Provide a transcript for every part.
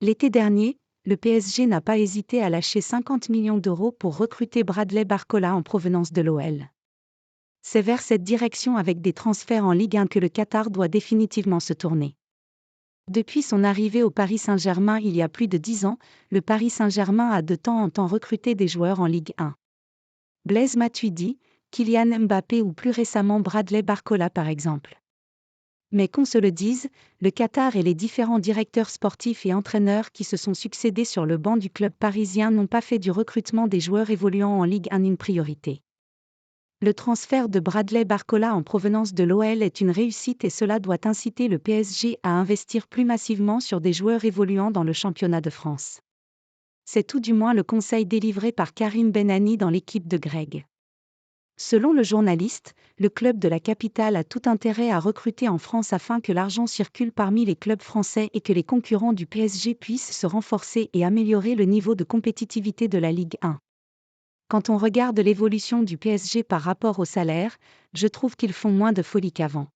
L'été dernier, le PSG n'a pas hésité à lâcher 50 millions d'euros pour recruter Bradley Barcola en provenance de l'OL. C'est vers cette direction avec des transferts en Ligue 1 que le Qatar doit définitivement se tourner. Depuis son arrivée au Paris Saint-Germain il y a plus de 10 ans, le Paris Saint-Germain a de temps en temps recruté des joueurs en Ligue 1. Blaise Matuidi, Kylian Mbappé ou plus récemment Bradley Barcola par exemple. Mais qu'on se le dise, le Qatar et les différents directeurs sportifs et entraîneurs qui se sont succédés sur le banc du club parisien n'ont pas fait du recrutement des joueurs évoluant en Ligue 1 une priorité. Le transfert de Bradley Barcola en provenance de l'OL est une réussite et cela doit inciter le PSG à investir plus massivement sur des joueurs évoluant dans le championnat de France. C'est tout du moins le conseil délivré par Karim Benani dans l'équipe de Greg. Selon le journaliste, le club de la capitale a tout intérêt à recruter en France afin que l'argent circule parmi les clubs français et que les concurrents du PSG puissent se renforcer et améliorer le niveau de compétitivité de la Ligue 1. Quand on regarde l'évolution du PSG par rapport au salaire, je trouve qu'ils font moins de folie qu'avant.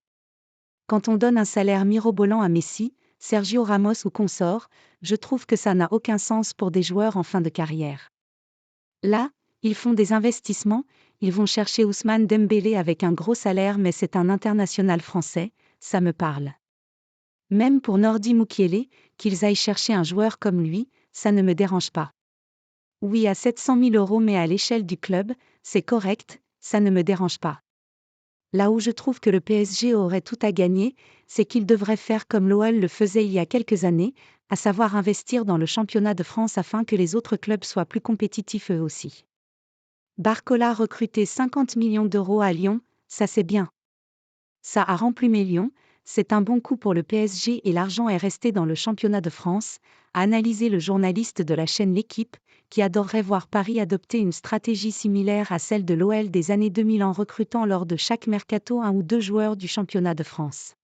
Quand on donne un salaire mirobolant à Messi, Sergio Ramos ou consorts, je trouve que ça n'a aucun sens pour des joueurs en fin de carrière. Là, ils font des investissements, ils vont chercher Ousmane Dembélé avec un gros salaire mais c'est un international français, ça me parle. Même pour Nordi Mukiele, qu'ils aillent chercher un joueur comme lui, ça ne me dérange pas. Oui à 700 000 euros mais à l'échelle du club, c'est correct, ça ne me dérange pas. Là où je trouve que le PSG aurait tout à gagner, c'est qu'il devrait faire comme l'OL le faisait il y a quelques années, à savoir investir dans le championnat de France afin que les autres clubs soient plus compétitifs eux aussi. Barcola recruté 50 millions d'euros à Lyon, ça c'est bien. Ça a remplumé Lyon, c'est un bon coup pour le PSG et l'argent est resté dans le championnat de France, a analysé le journaliste de la chaîne L'Équipe, qui adorerait voir Paris adopter une stratégie similaire à celle de l'OL des années 2000 en recrutant lors de chaque mercato un ou deux joueurs du championnat de France.